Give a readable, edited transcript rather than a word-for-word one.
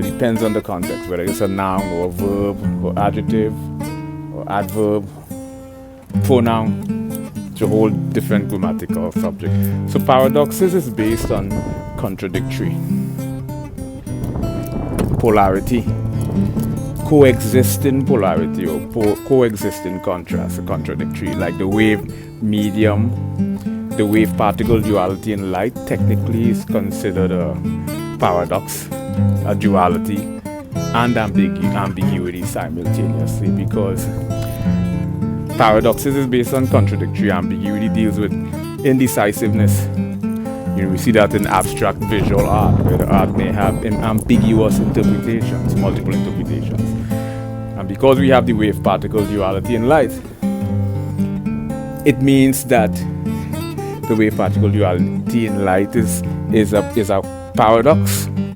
but it depends on the context, whether it's a noun or a verb or adjective or adverb, pronoun. It's a whole different grammatical subject. So paradoxes is based on contradictory, polarity, coexisting polarity or coexisting contrast, or contradictory, like the wave medium, the wave particle duality in light technically is considered a paradox, a duality, and ambiguity simultaneously, because paradoxes is based on contradictory, ambiguity deals with indecisiveness. We see that in abstract visual art, where the art may have ambiguous interpretations, multiple interpretations. And because we have the wave particle duality in light, it means that the wave particle duality in light is a paradox,